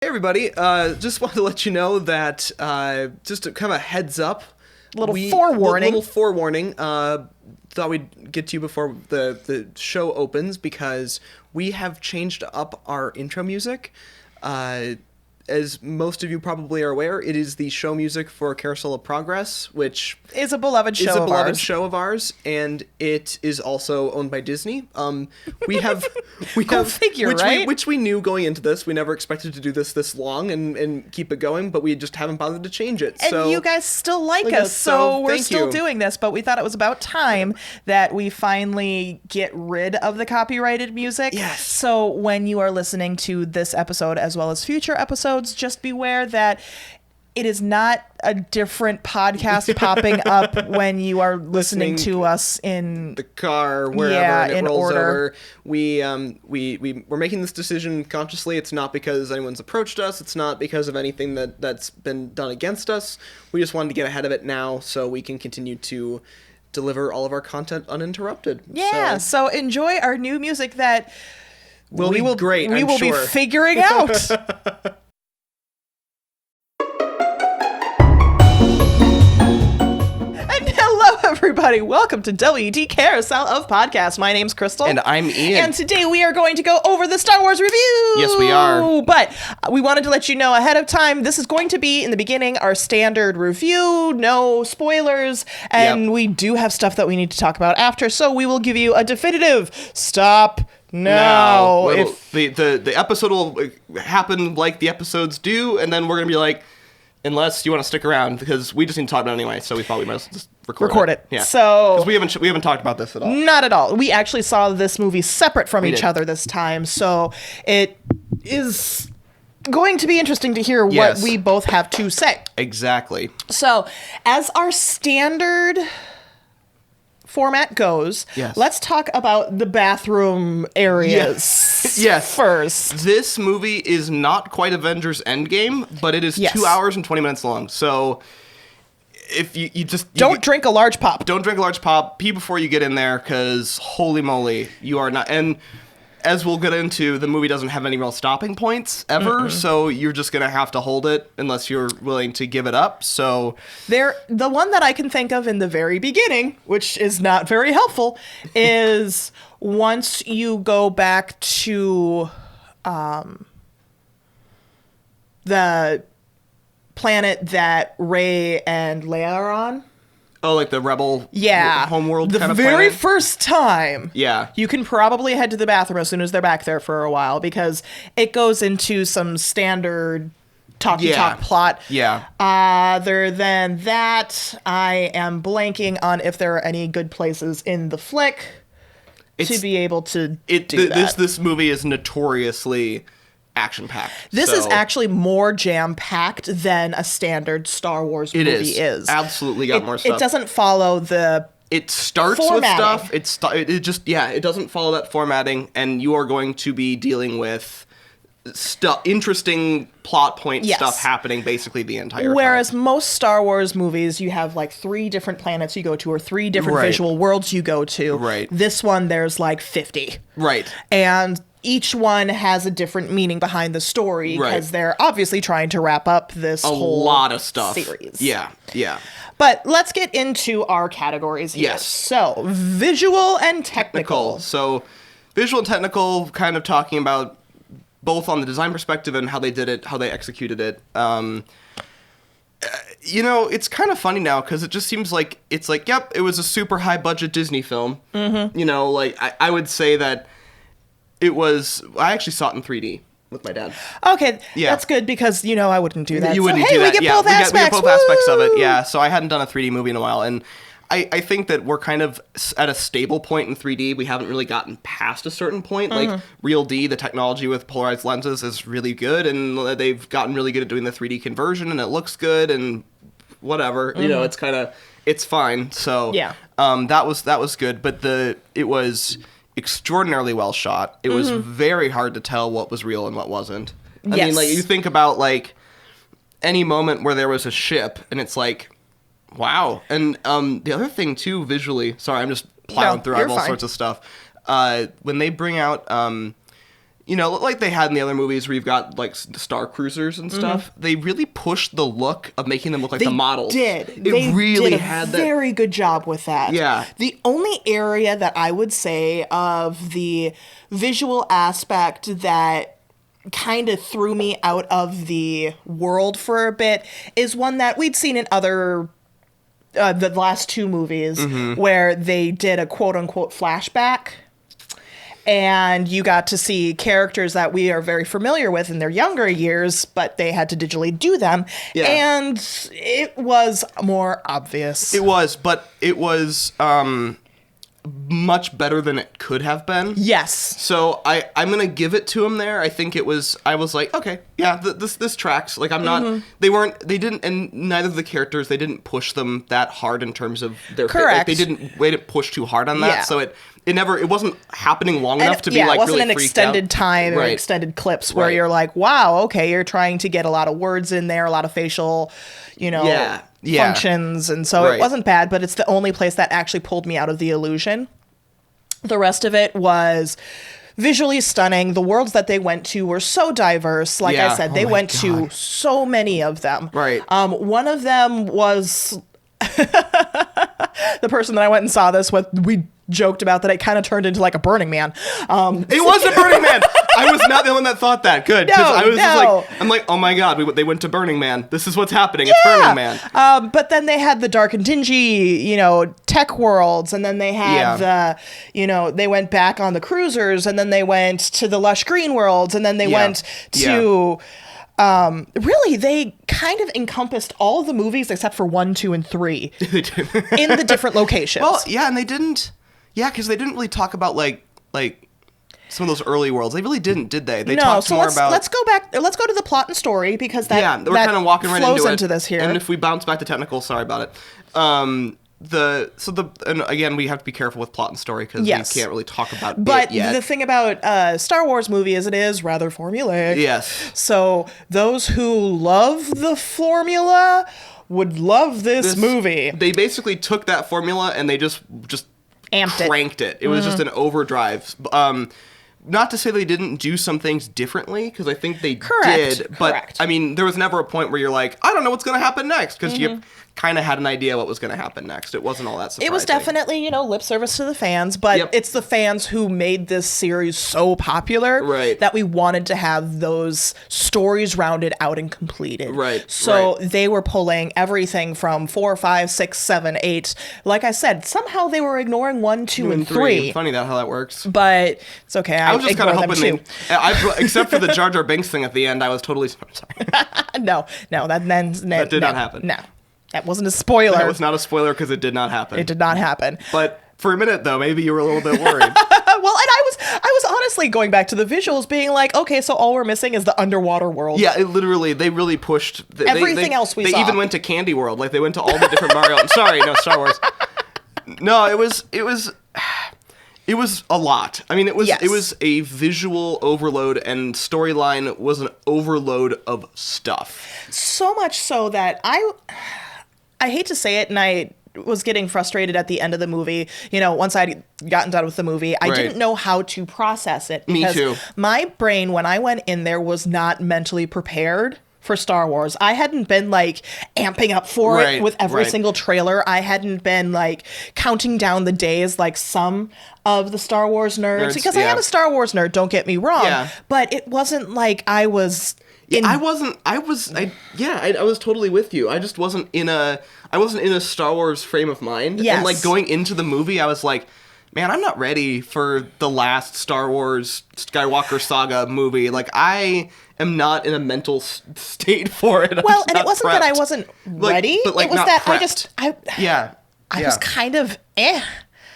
Hey everybody, just wanted to let you know that, just a kind of a heads up. Little forewarning. Thought we'd get to you before the show opens because we have changed up our intro music. As most of you probably are aware, it is the show music for Carousel of Progress, which is a beloved show of ours, and it is also owned by Disney. We have figure, right? Which we knew going into this. We never expected to do this long and keep it going, but we just haven't bothered to change it. And you guys still like us, so we're still doing this. But we thought it was about time that we finally get rid of the copyrighted music. Yes. So when you are listening to this episode as well as future episodes, just beware that it is not a different podcast popping up when you are listening to us in the car, wherever, and it rolls order. over. We're making this decision consciously. It's not because anyone's approached us. It's not because of anything that's been done against us. We just wanted to get ahead of it now so we can continue to deliver all of our content uninterrupted. Yeah, so enjoy our new music that we will be figuring out. Hello, everybody. Welcome to WD Carousel of Podcasts. My name's Crystal. And I'm Ian. And today we are going to go over the Star Wars review. Yes, we are. But we wanted to let you know ahead of time, this is going to be, in the beginning, our standard review, no spoilers, and we do have stuff that we need to talk about after, so we will give you a definitive stop now. The episode will happen like the episodes do, and then we're going to be like, unless you want to stick around, because we just need to talk about it anyway, so we thought we might as well just record it. Yeah. So, because we haven't talked about this at all. Not at all. We actually saw this movie separate from each other this time, so it is going to be interesting to hear what we both have to say. Exactly. So, as our standard format goes, let's talk about the bathroom areas first. This movie is not quite Avengers Endgame, but it is 2 hours and 20 minutes long. So if you don't drink a large pop. Don't drink a large pop. Pee before you get in there, because holy moly, you are not. And as we'll get into, the movie doesn't have any real stopping points ever, so you're just going to have to hold it unless you're willing to give it up. So the one that I can think of in the very beginning, which is not very helpful, is once you go back to the planet that Rey and Leia are on. Oh, like the Rebel homeworld kind of planet? The very first time. Yeah. You can probably head to the bathroom as soon as they're back there for a while, because it goes into some standard talk plot. Yeah. Other than that, I am blanking on if there are any good places in the flick to be able to do that. This movie is notoriously action-packed. This is actually more jam-packed than a standard Star Wars movie is. Absolutely got more stuff. It doesn't follow the It starts formatting. with stuff. It doesn't follow that formatting, and you are going to be dealing with interesting plot point stuff happening basically the entire time. Whereas most Star Wars movies, you have like 3 different planets you go to, or 3 different visual worlds you go to. Right. This one, there's like 50. Right. And each one has a different meaning behind the story, because they're obviously trying to wrap up this whole lot of stuff series. Yeah. But let's get into our categories here. Yes. So, visual and technical. So, visual and technical, kind of talking about both on the design perspective and how they did it, how they executed it. It's kind of funny now, because it just seems like it's like, yep, it was a super high budget Disney film. Mm-hmm. I would say that it was. I actually saw it in 3D with my dad. Okay, that's good, because I wouldn't do that. You wouldn't do that. We get both aspects. We get both aspects of it. Yeah. So I hadn't done a 3D movie in a while, and I think that we're kind of at a stable point in 3D. We haven't really gotten past a certain point. Like Real D, the technology with polarized lenses is really good, and they've gotten really good at doing the 3D conversion, and it looks good, and whatever. It's fine. So that was good, but it was extraordinarily well shot. It was very hard to tell what was real and what wasn't. I mean, like, you think about like any moment where there was a ship, and it's like, wow. And the other thing too, visually, sorry, I'm just plowing through all sorts of stuff. When they bring out you know, like they had in the other movies where you've got like Star Cruisers and stuff. They really pushed the look of making them look like the models. They really did had a that very good job with that. Yeah. The only area that I would say of the visual aspect that kind of threw me out of the world for a bit is one that we'd seen in other the last two movies where they did a quote-unquote flashback. And you got to see characters that we are very familiar with in their younger years, but they had to digitally do them. Yeah. And it was more obvious. It was, but it was much better than it could have been. Yes. So I'm going to give it to him there. I think I was like, okay, yeah, this tracks. Like, I'm not, they didn't, and neither of the characters, they didn't push them that hard in terms of their Correct. Like, they didn't push too hard on that. Yeah. So it wasn't happening long enough to be like really freaked out. It wasn't an extended time or extended clips where you're like, wow, okay, you're trying to get a lot of words in there, a lot of facial, functions. And so it wasn't bad, but it's the only place that actually pulled me out of the illusion. The rest of it was visually stunning. The worlds that they went to were so diverse. Like I said, they went to so many of them. Right. One of them was the person that I went and saw this with. We joked about that it kind of turned into like a Burning Man. It was a Burning Man. I was not the one that thought that. Good. No, I was just like, I'm like, oh my God, they went to Burning Man. This is what's happening. It's Burning Man. But then they had the dark and dingy, tech worlds, and then they had the, they went back on the cruisers, and then they went to the lush green worlds, and then they went to. Really, they kind of encompassed all the movies except for 1, 2, and 3 in the different locations. Well, yeah, and they didn't. Yeah, because they didn't really talk about like some of those early worlds. They really didn't, did they? They talked more about. Let's go back. Let's go to the plot and story because that we're kind of walking right into this here. And if we bounce back to technical, sorry about it. And again, we have to be careful with plot and story because we can't really talk about it yet. But the thing about Star Wars movie is it is rather formulaic. Yes. So those who love the formula would love this movie. They basically took that formula and they just cranked it. It was just an overdrive. Not to say they didn't do some things differently, because I think they did. But, I mean, there was never a point where you're like, I don't know what's going to happen next, because you kind of had an idea what was going to happen next. It wasn't all that surprising. It was definitely, lip service to the fans, but it's the fans who made this series so popular that we wanted to have those stories rounded out and completed. So they were pulling everything from 4, 5, 6, 7, 8. Like I said, somehow they were ignoring 1, 2, and 3. Funny how that works. But it's okay. I was just kind of hoping except for the Jar Jar Binks thing at the end, I was totally sorry. No, that did not happen. No. That wasn't a spoiler. That was not a spoiler because it did not happen. It did not happen. But for a minute, though, maybe you were a little bit worried. Well, and I was honestly going back to the visuals being like, okay, so all we're missing is the underwater world. Yeah, they really pushed. Everything else we saw. They even went to Candy World. Like, they went to all the different Mario. Sorry, no, Star Wars. No, it was a lot. I mean, it was a visual overload, and storyline was an overload of stuff. So much so that I hate to say it, and I was getting frustrated at the end of the movie. Once I'd gotten done with the movie, I didn't know how to process it. Me too. My brain, when I went in there, was not mentally prepared for Star Wars. I hadn't been amping up for it with every single trailer. I hadn't been counting down the days like some of the Star Wars nerds. Because I am a Star Wars nerd, don't get me wrong. But it wasn't like I was... I was totally with you. I just wasn't in a Star Wars frame of mind. Yes. And going into the movie, I was like, man, I'm not ready for the last Star Wars Skywalker saga movie. I am not in a mental state for it. Well, and it wasn't that I wasn't ready. But it was not that prepped. I was kind of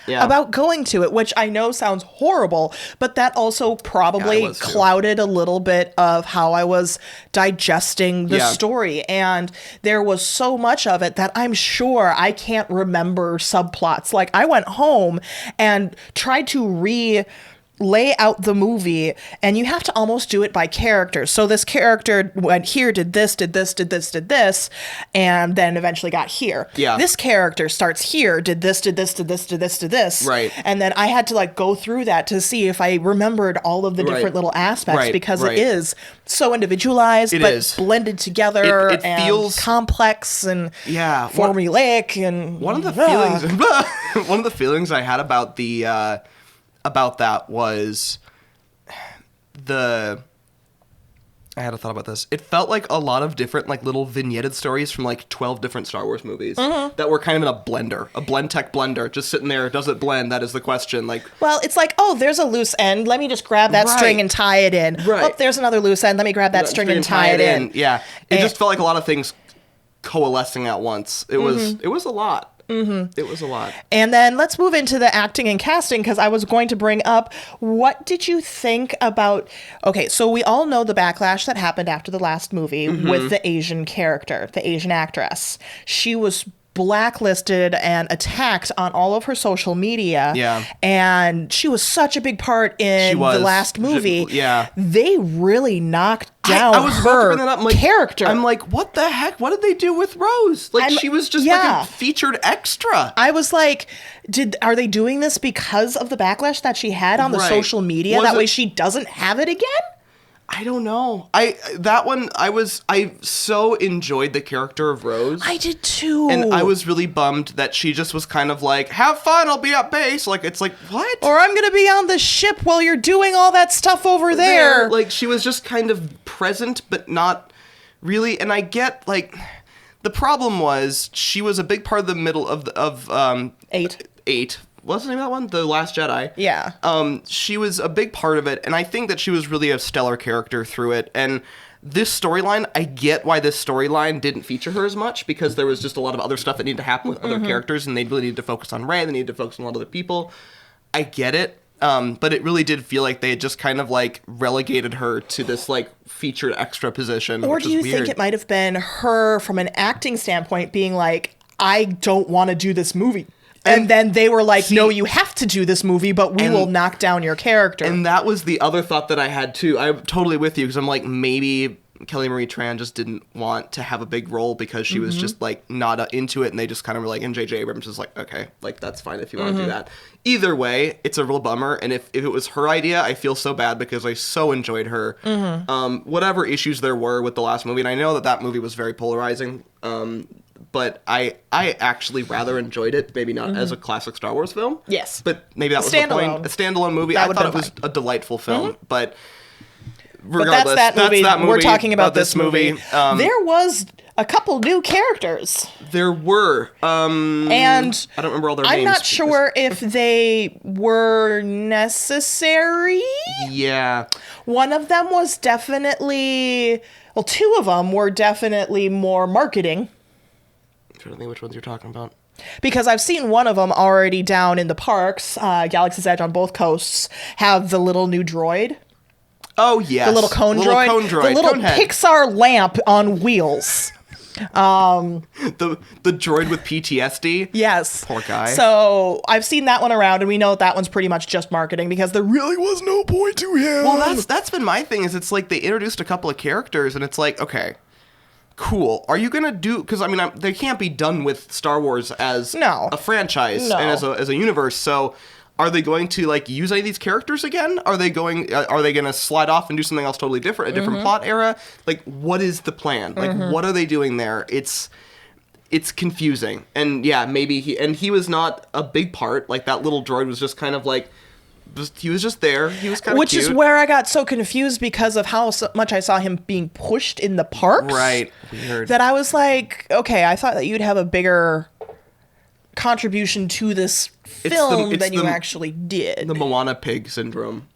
about going to it, which I know sounds horrible, but that also probably clouded a little bit of how I was digesting the story. And there was so much of it that I'm sure I can't remember subplots. I went home and tried to lay out the movie, and you have to almost do it by character. So this character went here, did this, and then eventually got here. Yeah. This character starts here, did this, did this. Right. And then I had to like go through that to see if I remembered all of the different little aspects, because it is so individualized, blended together it and feels complex and formulaic. And one of the feelings I had about that was I had a thought about this. It felt like a lot of different like little vignetted stories from like 12 different Star Wars movies that were kind of in a blender, a blend-tech blender, just sitting there. Does it blend? That is the question. Like, well, it's like, oh, there's a loose end. Let me just grab that string and tie it in. Right. Oh, there's another loose end. Let me grab that string and tie it in. Yeah. It just felt like a lot of things coalescing at once. It was a lot. It was a lot. And then let's move into the acting and casting, because I was going to bring up, what did you think about... Okay, so we all know the backlash that happened after the last movie with the Asian character, the Asian actress. She was blacklisted and attacked on all of her social media. Yeah. And she was such a big part in the last movie. Yeah. They really knocked down I was about to bring that up. I'm like, character. I'm like, what the heck? What did they do with Rose? Like, she was just like a featured extra. I was like, are they doing this because of the backlash that she had on the social media? That way she doesn't have it again? I don't know. I so enjoyed the character of Rose. I did too. And I was really bummed that she just was kind of like, have fun, I'll be at base. Like, it's like, what? Or I'm going to be on the ship while you're doing all that stuff over there. Like, she was just kind of present, but not really. And I get, like, the problem was she was a big part of the middle of 8. What's the name of that one? The Last Jedi. Yeah. She was a big part of it, and I think that she was really a stellar character through it. And this storyline, I get why this storyline didn't feature her as much, because there was just a lot of other stuff that needed to happen with other characters, and they really needed to focus on Rey, they needed to focus on a lot of other people. I get it, but it really did feel like they had just kind of like relegated her to this like featured extra position. Or do you think it might have been her, from an acting standpoint, being like, I don't want to do this movie? And then they were like, no, you have to do this movie, but we will knock down your character. And that was the other thought that I had, too. I'm totally with you, because I'm like, maybe Kelly Marie Tran just didn't want to have a big role because she was just, like, not into it, and they just kind of were like, and J.J. Abrams is like, okay, like, that's fine if you want to do that. Either way, it's a real bummer, and if it was her idea, I feel so bad because I so enjoyed her. Whatever issues there were with the last movie, and I know that movie was very polarizing, but I actually rather enjoyed it, maybe not as a classic Star Wars film. Yes. But maybe that was the point. A standalone movie. I thought it was a delightful film, but regardless, that's that movie. We're talking about this movie. There was a couple new characters. There were. And I don't remember all their names. names. I'm not sure if they were necessary. Yeah. One of them was definitely... Well, two of them were definitely more marketing. I'm trying to think which ones you're talking about. Because I've seen one of them already down in the parks, Galaxy's Edge on both coasts, have the little new droid. Oh, yes. The little cone droid. The little Pixar lamp on wheels. The droid with PTSD. Yes. Poor guy. So I've seen that one around, and we know that one's pretty much just marketing because there really was no point to him. Well, that's been my thing, is it's like they introduced a couple of characters, and it's like, okay, cool. Are you gonna do? Because I mean, they can't be done with Star Wars as a franchise and as a universe. So, are they going to like use any of these characters again? Are they gonna slide off and do something else totally different, a different plot era? Like, what is the plan? Like, what are they doing there? It's confusing. And yeah, maybe he was not a big part. Like, that little droid was just kind of like. He was just there. He was kind of cute. Which is where I got so confused because of how much I saw him being pushed in the parks. Right. Weird. That I was like, okay, I thought that you'd have a bigger contribution to this film than you actually did. The Moana pig syndrome.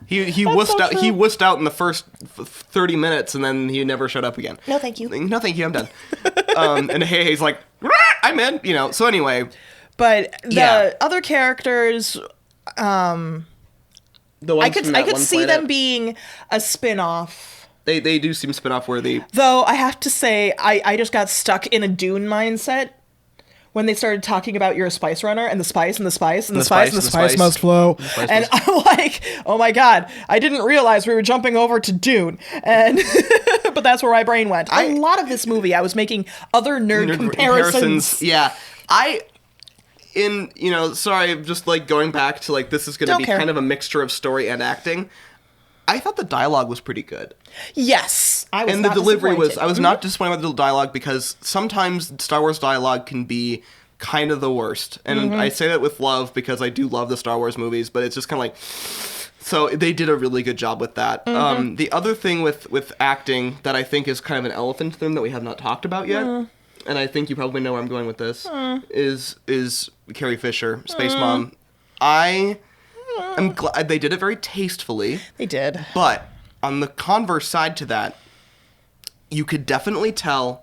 He wussed out in the first 30 minutes, and then he never showed up again. No, thank you. No, thank you. I'm done. And he's like, I'm in. You know. So anyway. But the other characters, the ones I could see them being a spin-off. They do seem spin-off worthy. Though I have to say, I just got stuck in a Dune mindset When they started talking about you're a spice runner and the spice and the spice and the The spice spice, and the the spice spice. must flow. The spice And must- I'm like, oh my God, I didn't realize we were jumping over to Dune. And but that's where my brain went. A lot of this movie, I was making other nerd comparisons. Yeah. Sorry, just like going back to like this is going to Don't be care. kind of a mixture of story and acting. I thought the dialogue was pretty good. Yes, I was And the not delivery was, disappointed. I was not disappointed with the dialogue because sometimes Star Wars dialogue can be kind of the worst. And I say that with love because I do love the Star Wars movies, but it's just kind of like, so they did a really good job with that. The other thing with acting that I think is kind of an elephant in the room that we have not talked about yet, and I think you probably know where I'm going with this, is Carrie Fisher, Space Mom. I'm glad they did it very tastefully. They did. But on the converse side to that, you could definitely tell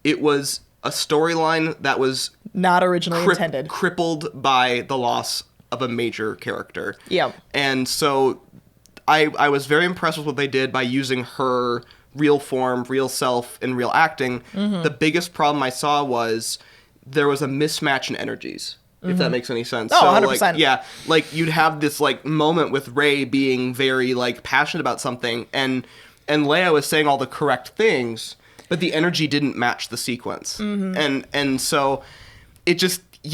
it was a storyline that was Not originally intended. crippled by the loss of a major character. Yeah. And so I was very impressed with what they did by using her real form, real self, and real acting. The biggest problem I saw was there was a mismatch in energies. If that makes any sense. Oh, So, 100%. like, yeah, like you'd have this like moment with Rey being very like passionate about something, and Leia was saying all the correct things, but the energy didn't match the sequence, and so you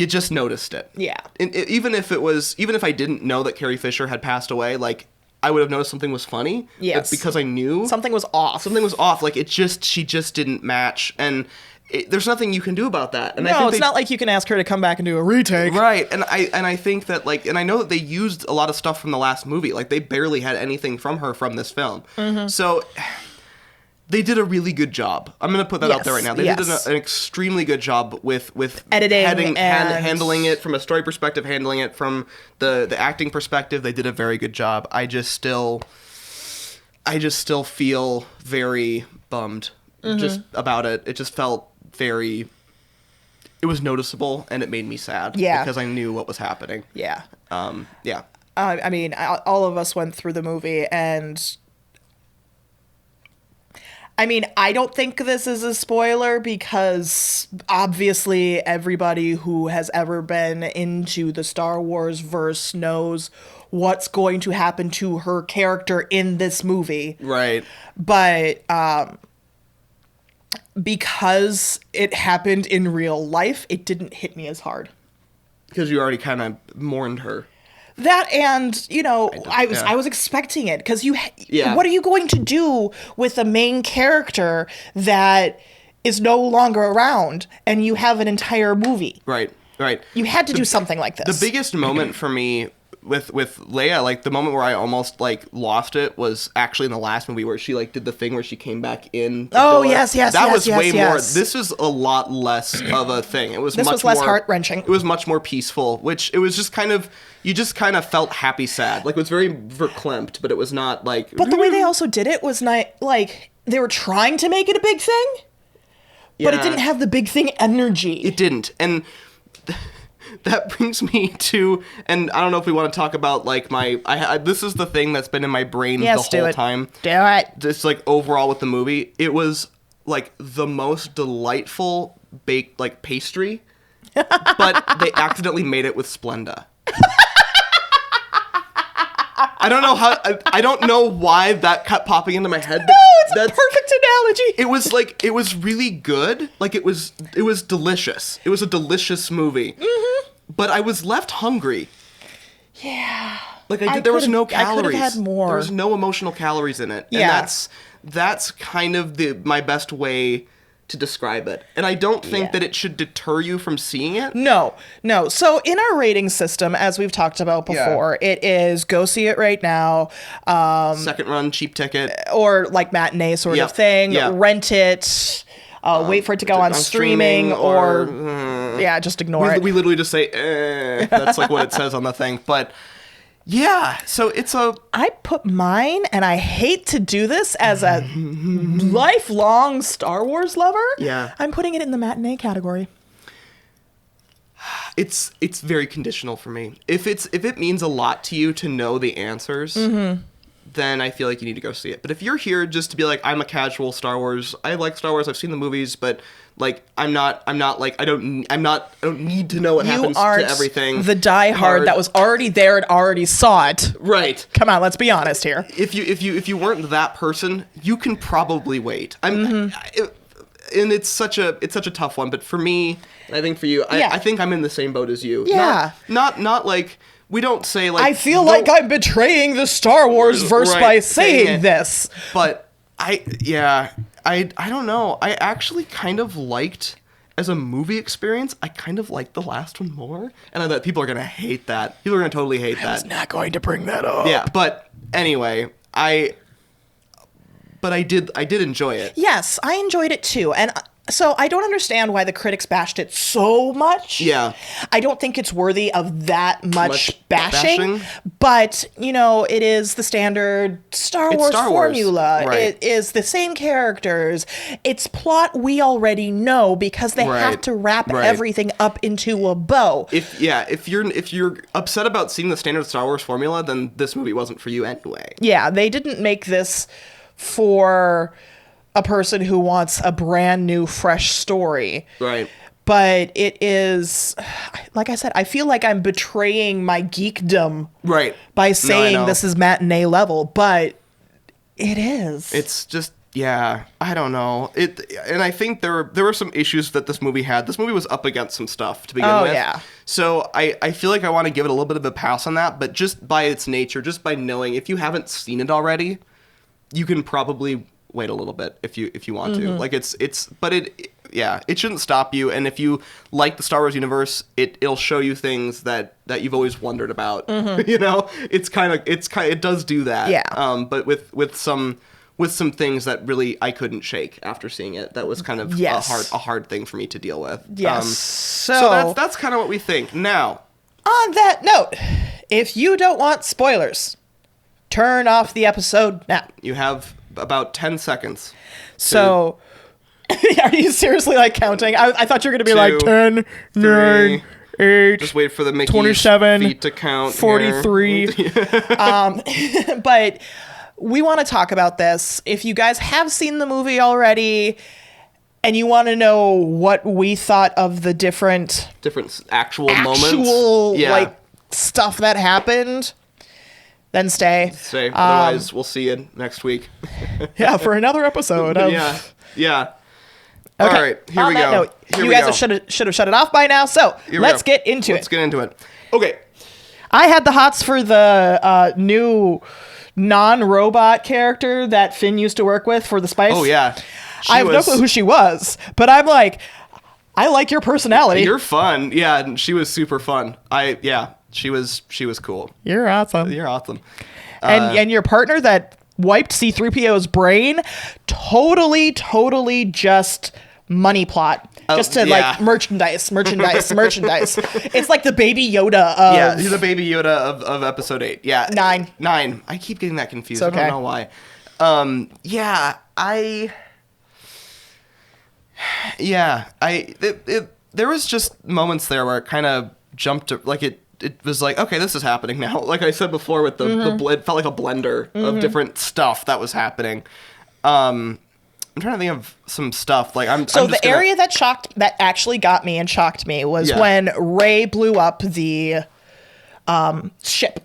just noticed it. Yeah. Even if I didn't know that Carrie Fisher had passed away, like I would have noticed something was funny. Yes. Because I knew Something was off. something was off. Like she just didn't match, and there's nothing you can do about that. And I No, think it's not like you can ask her to come back and do a retake. right. And I think that like, and I know that they used a lot of stuff from the last movie. Like they barely had anything from her from this film. So they did a really good job. I'm gonna put that out there right now. They did an extremely good job with Editing and handling it from a story perspective, handling it from the acting perspective. They did a very good job. I just still feel very bummed just about it. It just felt it was noticeable, and it made me sad. Yeah. Because I knew what was happening. Yeah. Yeah. I mean, all of us went through the movie, and I mean, I don't think this is a spoiler because obviously everybody who has ever been into the Star Wars verse knows what's going to happen to her character in this movie. Right. But because it happened in real life, it didn't hit me as hard. Because you already kind of mourned her. That, and I yeah. was expecting it because Yeah. what are you going to do with a main character that is no longer around and you have an entire movie? Right. You had to do something like this. The biggest moment for me with Leia, like the moment where I almost like lost it was actually in the last movie where she like did the thing where she came back in. Oh, yes. That was yes, way yes. more. This was a lot less of a thing. It was This much was less more heart-wrenching. It was much more peaceful, which it was just kind of you just kind of felt happy sad. Like it was very verklempt, but it was not like. But the way they also did it was not like they were trying to make it a big thing, but it Yeah. didn't have the big thing energy. It didn't, and that brings me to, and I don't know if we want to talk about like this is the thing that's been in my brain the whole time. Do it. Just like overall with the movie, it was like the most delightful baked like pastry, but they accidentally made it with Splenda. I don't know how. I don't know why that kept popping into my head. No, it's a perfect analogy. It was really good. Like it was delicious. It was a delicious movie. But I was left hungry. Yeah. Like there was no I could have calories. had more. There was no emotional calories in it. Yeah. And that's kind of my best way to describe it. And I don't think that it should deter you from seeing it. No. So in our rating system, as we've talked about before, it is go see it right now, Second run, cheap ticket. or like matinee sort of thing. Yeah. Rent it. Wait for it to go on streaming, or just ignore it. We literally just say, that's like what it says on the thing. But yeah, so I put mine, and I hate to do this as a lifelong Star Wars lover. Yeah. I'm putting it in the matinee category. it's very conditional for me. If it means a lot to you to know the answers, then I feel like you need to go see it. But if you're here just to be like, I'm a casual Star Wars, I like Star Wars, I've seen the movies, but like I'm not like I don't need to know what happens to everything. The diehard that was already there and already saw it. Right. Come on, let's be honest here. If you weren't that person, you can probably wait. And it's such a tough one, but for me, I think for you, I think I'm in the same boat as you. Yeah. Not like we don't say like I feel like I'm betraying the Star Wars verse by saying this. But I don't know. I actually kind of liked, as a movie experience, I kind of liked the last one more. And I thought people are going to hate that. People are going to totally hate that. I was not going to bring that up. Yeah, but anyway, I did enjoy it. Yes, I enjoyed it too. And so I don't understand why the critics bashed it so much. Yeah. I don't think it's worthy of that much bashing. But, you know, it is the standard Star Wars formula. Right. It is the same characters. It's plot we already know because they have to wrap everything up into a bow. If you're upset about seeing the standard Star Wars formula, then this movie wasn't for you anyway. Yeah, they didn't make this for a person who wants a brand new, fresh story. Right. But it is, like I said, I feel like I'm betraying my geekdom by saying this is matinee level, but it is. It's just, yeah, I don't know. And I think there were some issues that this movie had. This movie was up against some stuff to begin with. Yeah. So I feel like I want to give it a little bit of a pass on that, but just by its nature, just by knowing, if you haven't seen it already, you can probably wait a little bit if you want to. Like it shouldn't stop you. And if you like the Star Wars universe, it'll show you things that you've always wondered about. You know, it does do that. Yeah. But with some things that really I couldn't shake after seeing it. That was kind of a hard thing for me to deal with. Yes. So that's kind of what we think. Now, on that note, if you don't want spoilers, turn off the episode now. You have about 10 seconds. So, are you seriously like counting? I thought you were going to be like 10, 9, 8. Just wait for the Mickey's 27, feet to count. 43. But we want to talk about this. If you guys have seen the movie already and you want to know what we thought of the different actual moments, like stuff that happened, then stay. Otherwise, we'll see you next week. Yeah, for another episode. Yeah. Okay. All right, here we go. Note, you guys should have shut it off by now. So let's get into it. Let's get into it. Okay. I had the hots for the new non-robot character that Finn used to work with for the Spice. Oh yeah. I have no clue who she was, but I'm like, I like your personality. You're fun. Yeah, and she was super fun. She was cool. You're awesome. You're awesome. And your partner that wiped C-3PO's brain, totally just money plot. Just to like merchandise. It's like the Baby Yoda of... Yeah, he's the Baby Yoda of episode 8. Yeah. 9. I keep getting that confused. It's okay. I don't know why. There was just moments there where it kind of jumped to, like it was like, okay, this is happening now. Like I said before with it felt like a blender of different stuff that was happening. I'm trying to think of some stuff. Like area that actually got me and shocked me was when Rey blew up the ship.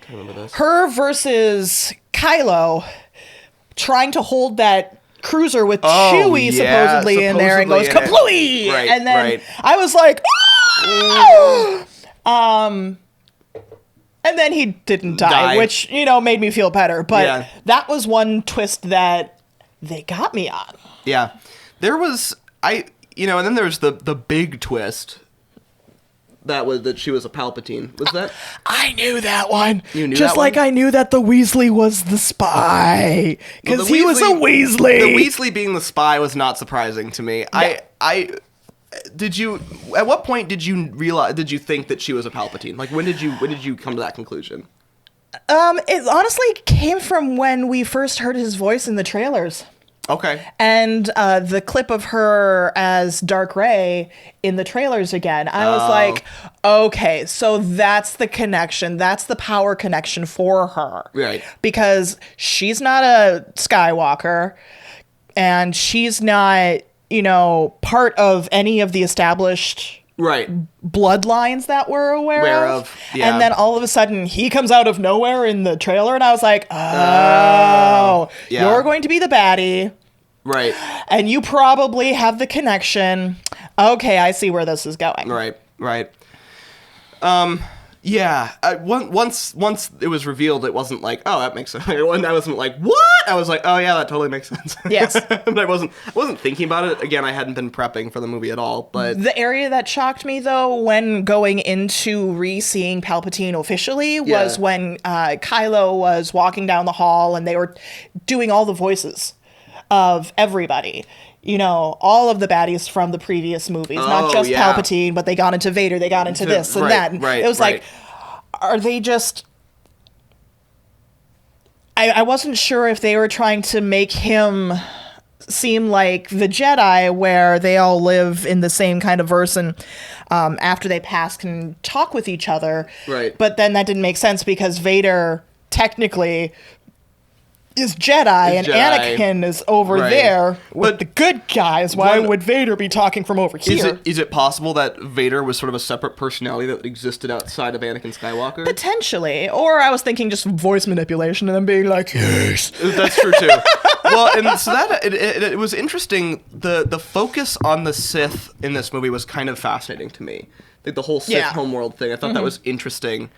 I remember this. Her versus Kylo trying to hold that cruiser with Chewie supposedly in there and goes kablooey! Right, and then I was like, and then he didn't die, which, made me feel better. But that was one twist that they got me on. Yeah. There was, and then there's the big twist that she was a Palpatine. Was that? I knew that one. You knew just that like one? I knew that the Weasley was the spy. Because he was a Weasley. The Weasley being the spy was not surprising to me. No. At what point did you think that she was a Palpatine? Like when did you come to that conclusion? It honestly came from when we first heard his voice in the trailers. Okay. And the clip of her as Dark Rey in the trailers again, I was like, okay, so that's the connection. That's the power connection for her. Right. Because she's not a Skywalker, and she's not, part of any of the established bloodlines that we're aware of. Yeah. And then all of a sudden he comes out of nowhere in the trailer, and I was like, oh, you're going to be the baddie. Right. And you probably have the connection. Okay, I see where this is going. Right. Yeah. Once it was revealed, it wasn't like, oh, that makes sense. I wasn't like, what? I was like, oh yeah, that totally makes sense. Yes. But I wasn't thinking about it. Again, I hadn't been prepping for the movie at all. But the area that shocked me, though, when going into re-seeing Palpatine officially was when Kylo was walking down the hall and they were doing all the voices of everybody. All of the baddies from the previous movies, not just Palpatine, but they got into Vader, they got into this and that. And it was like, are they just... I wasn't sure if they were trying to make him seem like the Jedi, where they all live in the same kind of verse and after they pass can talk with each other. Right. But then that didn't make sense because Vader technically is Jedi and Anakin is over there with the good guys. Why would Vader be talking from over here? Is it possible that Vader was sort of a separate personality that existed outside of Anakin Skywalker? Potentially. Or I was thinking just voice manipulation and them being like, yes. That's true too. Well, and so that it was interesting. The focus on the Sith in this movie was kind of fascinating to me. Like the whole Sith homeworld thing. I thought that was interesting.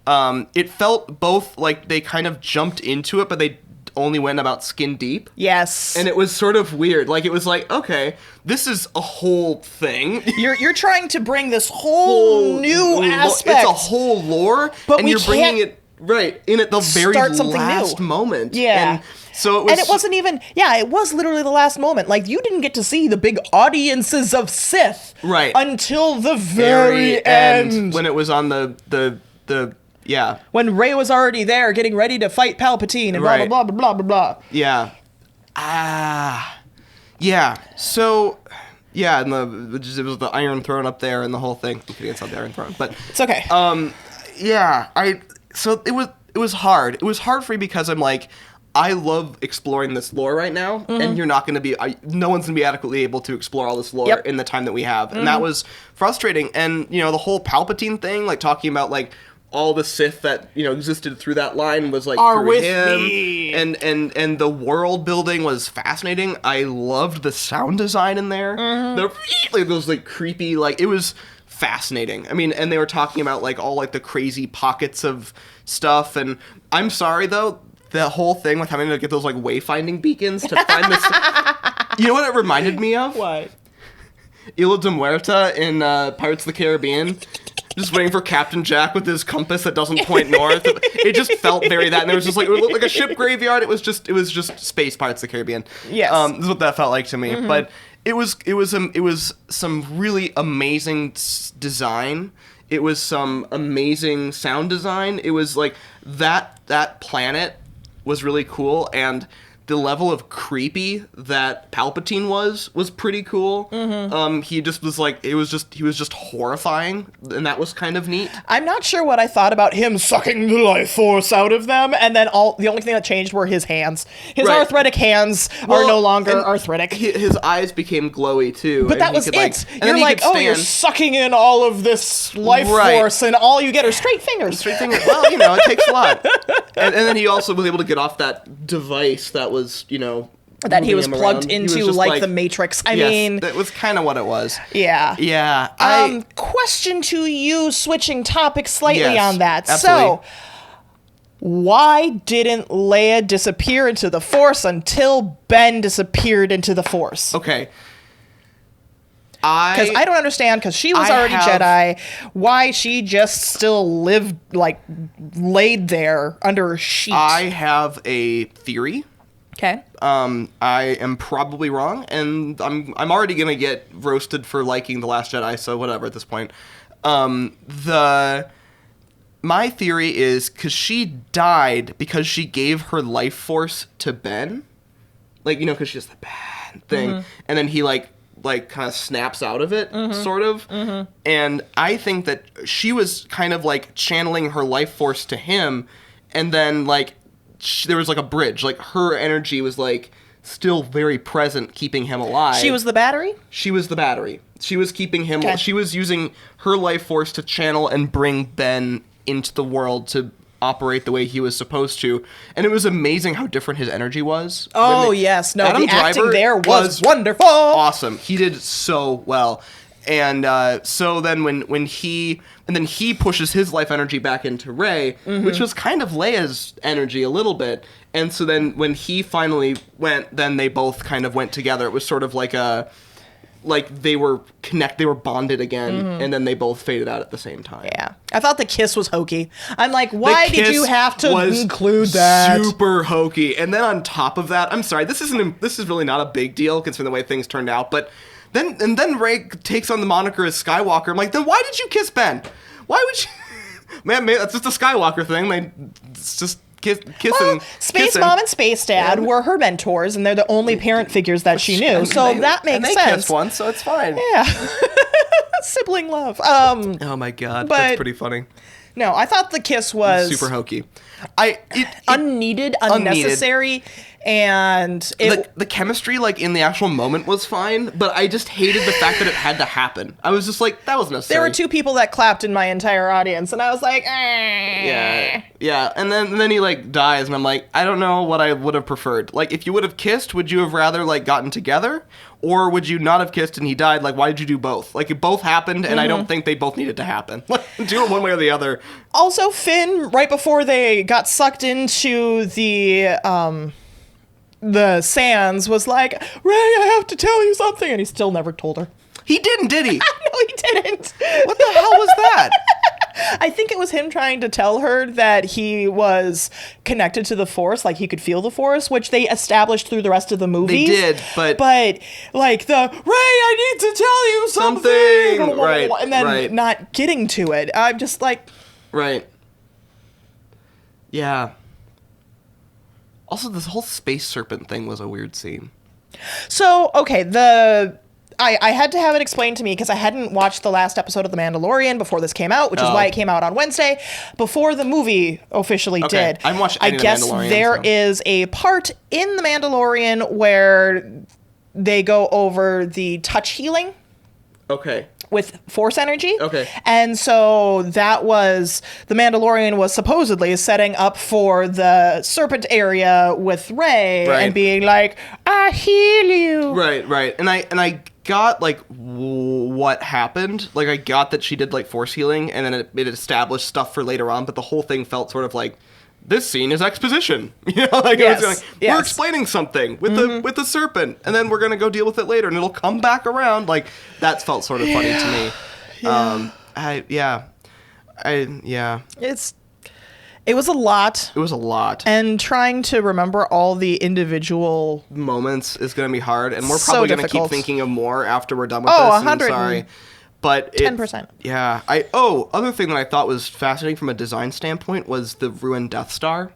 It felt both like they kind of jumped into it, but they only went about skin deep. Yes. And it was sort of weird. Like, it was like, okay, this is a whole thing. You're trying to bring this whole new aspect. It's a whole lore, but and you're bringing it in at the very last moment. Yeah. And so it was... And it wasn't even... Yeah, it was literally the last moment. Like, you didn't get to see the big audiences of Sith until the very end. When it was on the when Rey was already there getting ready to fight Palpatine and blah, blah, blah, blah, blah, blah. Yeah. Yeah. So, and it was the Iron Throne up there and the whole thing. I'm kidding, it's not the Iron Throne, but... It's okay. So it was hard. It was hard for me because I'm like, I love exploring this lore right now, and you're not going to be... no one's going to be adequately able to explore all this lore in the time that we have. And that was frustrating. And, the whole Palpatine thing, like, talking about, like... all the Sith that existed through that line was like are through with him, me. And the world building was fascinating. I loved the sound design in there. Those like creepy, like, it was fascinating. I mean, and they were talking about like all like the crazy pockets of stuff. And I'm sorry though, the whole thing with having to get those like wayfinding beacons to find this. You know what it reminded me of? What? Isla de Muerta in Pirates of the Caribbean. Just waiting for Captain Jack with his compass that doesn't point north. It just felt very that, and there was just like, it looked like a ship graveyard. It was just space Pirates of the Caribbean. Yes, this is what that felt like to me. But it was some really amazing design. It was some amazing sound design. It was like that planet was really cool, and the level of creepy that Palpatine was pretty cool. He just was like, he was just horrifying, and that was kind of neat. I'm not sure what I thought about him sucking the life force out of them, and then the only thing that changed were his hands. His arthritic hands are no longer arthritic. His eyes became glowy too. But that was it. You're like, you're sucking in all of this life force, and all you get are straight fingers. Well, it takes a lot. And then he also was able to get off that device that was, that he was plugged into like the Matrix. I mean, that was kind of what it was. Yeah. Question to you, switching topics slightly on that. Absolutely. So, why didn't Leia disappear into the Force until Ben disappeared into the Force? Okay. Because I don't understand, because she was already Jedi, why she just still lived, like, laid there under a sheet. I have a theory. Okay. I am probably wrong, and I'm already gonna get roasted for liking The Last Jedi, so whatever at this point. My theory is because she died because she gave her life force to Ben. like, you know, because she does the bad thing, and then he like kind of snaps out of it, sort of. And I think that she was kind of like channeling her life force to him, and then like there was like a bridge, like her energy was like still very present, keeping him alive. She was the battery? She was the battery. She was keeping him, she was using her life force to channel and bring Ben into the world to operate the way he was supposed to, and it was amazing how different his energy was. Oh yes, no, Adam the acting Driver there was wonderful, awesome. He did so well, and so then when he pushes his life energy back into Rey, which was kind of Leia's energy a little bit, and so then when he finally went, then they both kind of went together. It was sort of like they were bonded again, and then they both faded out at the same time. Yeah. I thought the kiss was hokey. I'm like, why did you have to include that? Super hokey. And then on top of that, I'm sorry, this is really not a big deal considering the way things turned out, but then Rey takes on the moniker as Skywalker. I'm like, then why did you kiss Ben? Why would you? Man, that's just a Skywalker thing. It's just kissing. Space Mom and Space Dad were her mentors, and they're the only parent figures that she knew. So that makes sense. And they kissed once, so it's fine. Yeah. Sibling love. Oh my god, that's pretty funny. No, I thought the kiss was super hokey. Unneeded, unnecessary, and the chemistry, like in the actual moment, was fine, but I just hated the fact that it had to happen. I was just like, that was necessary. There were two people that clapped in my entire audience, and I was like, eh. Yeah, and then he like dies, and I'm like, I don't know what I would have preferred. Like, if you would have kissed, would you have rather like gotten together, or would you not have kissed and he died? Like, why did you do both? Like, it both happened, and I don't think they both needed to happen. Do it one way or the other. Also, Finn, right before they got sucked into the sands, was like, Rey, I have to tell you something, and he still never told her. He didn't, did he? No, he didn't. What the hell was that? I think it was him trying to tell her that he was connected to the Force, like he could feel the Force, which they established through the rest of the movies. They did, but like the Rey, I need to tell you something, right, and then not getting to it. I'm just like, right, yeah. Also, this whole space serpent thing was a weird scene. So, okay, I had to have it explained to me because I hadn't watched the last episode of The Mandalorian before this came out, which is why it came out on Wednesday, before the movie officially did. I haven't watched any of The Mandalorian. I guess there is a part in The Mandalorian where they go over the touch healing. Okay. With Force energy. Okay. And so that was, The Mandalorian was supposedly setting up for the serpent area with Rey and being like, I heal you. Right. And I got like what happened. Like, I got that she did like Force healing, and then it established stuff for later on, but the whole thing felt sort of like, this scene is exposition. You know, like, we're explaining something with the serpent, and then we're gonna go deal with it later, and it'll come back around. Like, that felt sort of funny to me. It was a lot. It was a lot. And trying to remember all the individual moments is gonna be hard, and we're probably gonna keep thinking of more after we're done with this. Oh, 100. Sorry. But 10%. Yeah. Other thing that I thought was fascinating from a design standpoint was the ruined Death Star.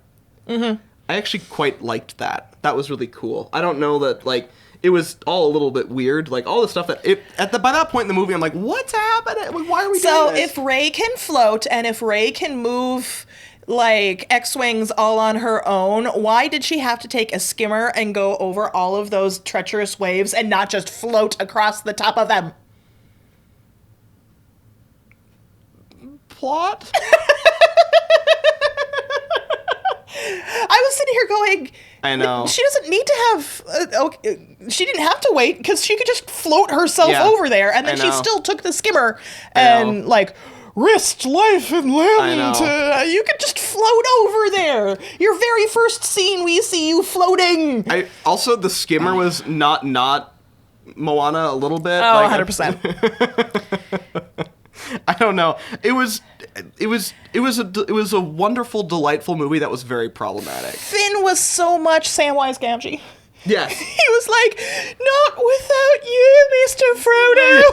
Mm-hmm. I actually quite liked that. That was really cool. I don't know that, like, it was all a little bit weird. Like, all the stuff that by that point in the movie, I'm like, what's happening? Why are we doing this? So if Rey can float and if Rey can move like X-Wings all on her own, why did she have to take a skimmer and go over all of those treacherous waves and not just float across the top of them? Plot? I was sitting here going, I know. She doesn't need to have, she didn't have to wait because she could just float herself over there, and then she still took the skimmer and like risked life and limb to, you could just float over there. Your very first scene, we see you floating. Also, the skimmer was not Moana a little bit. Oh, like, 100%. I don't know. It was a wonderful, delightful movie that was very problematic. Finn was so much Samwise Gamgee. Yes. He was like, not without you, Mr. Frodo.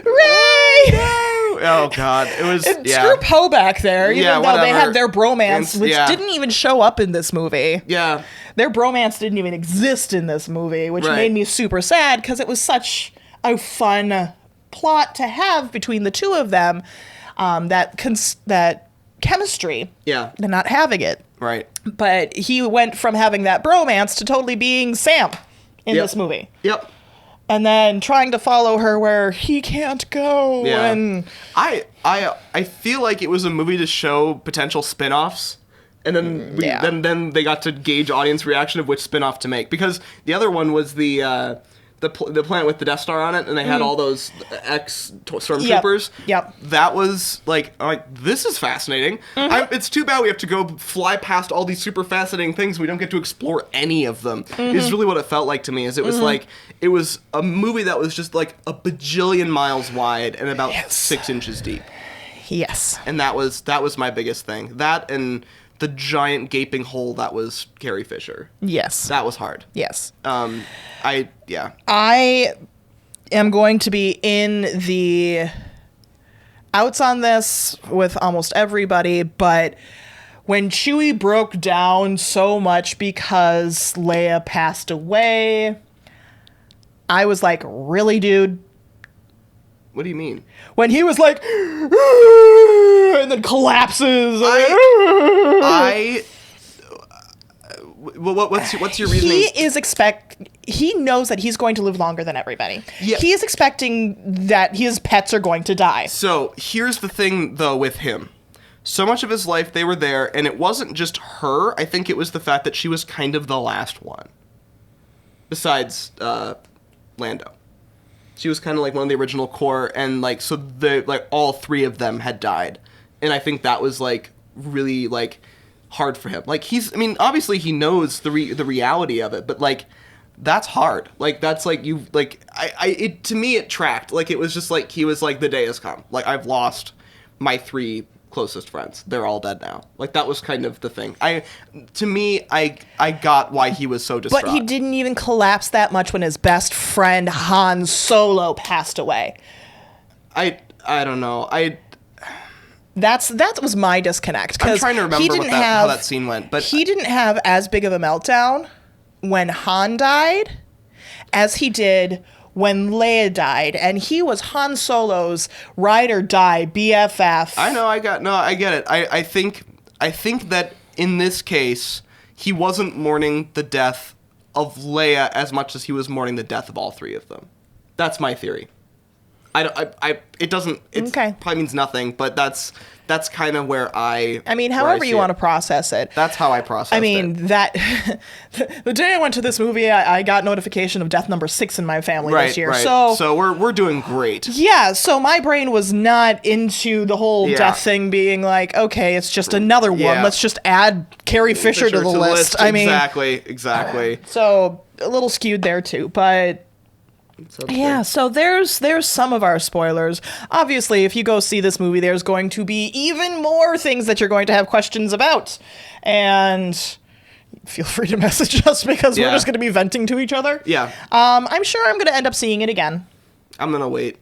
Rey! No! Oh God, it was. Screw Poe back there, even though they whatever. had their bromance, which didn't even show up in this movie. Yeah, their bromance didn't even exist in this movie, which made me super sad because it was such a fun plot to have between the two of them. That chemistry. Yeah, and not having it. Right. But he went from having that bromance to totally being Sam in this movie. Yep. And then trying to follow her where he can't go. Yeah. And I feel like it was a movie to show potential spin-offs. And then then they got to gauge audience reaction of which spin-off to make. Because the other one was the planet with the Death Star on it, and they had all those stormtroopers. Yep. That was like this is fascinating. It's too bad we have to go fly past all these super fascinating things. We don't get to explore any of them. Is really what it felt like to me. Is it was like it was a movie that was just like a bajillion miles wide and about 6 inches deep. Yes. And that was my biggest thing. That and the giant gaping hole that was Carrie Fisher. Yes. That was hard. Yes. I am going to be in the outs on this with almost everybody, but when Chewie broke down so much because Leia passed away, I was like, really, dude? What do you mean? When he was like, and then collapses. What's your reasoning? He knows that he's going to live longer than everybody. Yeah. He is expecting that his pets are going to die. So here's the thing, though, with him. So much of his life they were there, and it wasn't just her. I think it was the fact that she was kind of the last one. Besides Lando. She was kind of like one of the original core, and like so all 3 of them had died. And I think that was like really like hard for him. Like obviously he knows the reality of it, but like that's hard. Like that's like to me it tracked. Like it was just like he was like the day has come. Like I've lost my 3 closest friends. They're all dead now. Like that was kind of the thing. I got why he was so distraught. But he didn't even collapse that much when his best friend Han Solo passed away. I don't know. That was my disconnect. I'm trying to remember how that scene went, but he didn't have as big of a meltdown when Han died as he did when Leia died, and he was Han Solo's ride or die BFF. I know, I get it. I think that in this case, he wasn't mourning the death of Leia as much as he was mourning the death of all 3 of them. That's my theory. It probably means nothing, but that's kind of where however you want to process it. That's how I process it. That the day I went to this movie, I got notification of death number 6 in my family this year. Right. So we're doing great. Yeah, so my brain was not into the whole death thing being like, okay, it's just another one. Yeah. Let's just add Carrie Fisher to the list. Exactly. So a little skewed there too, but yeah, so there's some of our spoilers. Obviously, if you go see this movie, there's going to be even more things that you're going to have questions about. And feel free to message us because we're just going to be venting to each other. Yeah. I'm sure I'm going to end up seeing it again. I'm going to wait.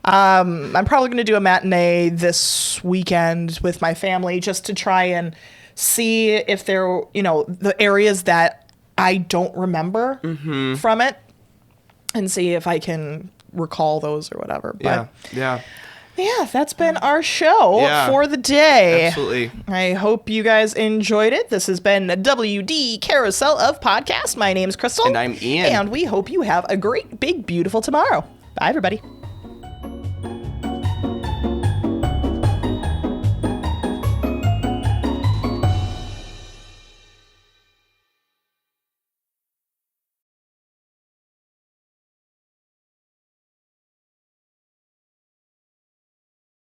I'm probably going to do a matinee this weekend with my family just to try and see if there, the areas that I don't remember from it. And see if I can recall those or whatever. But yeah, that's been our show for the day. Absolutely. I hope you guys enjoyed it. This has been WD Carousel of Podcasts. My name's Crystal. And I'm Ian. And we hope you have a great, big, beautiful tomorrow. Bye, everybody.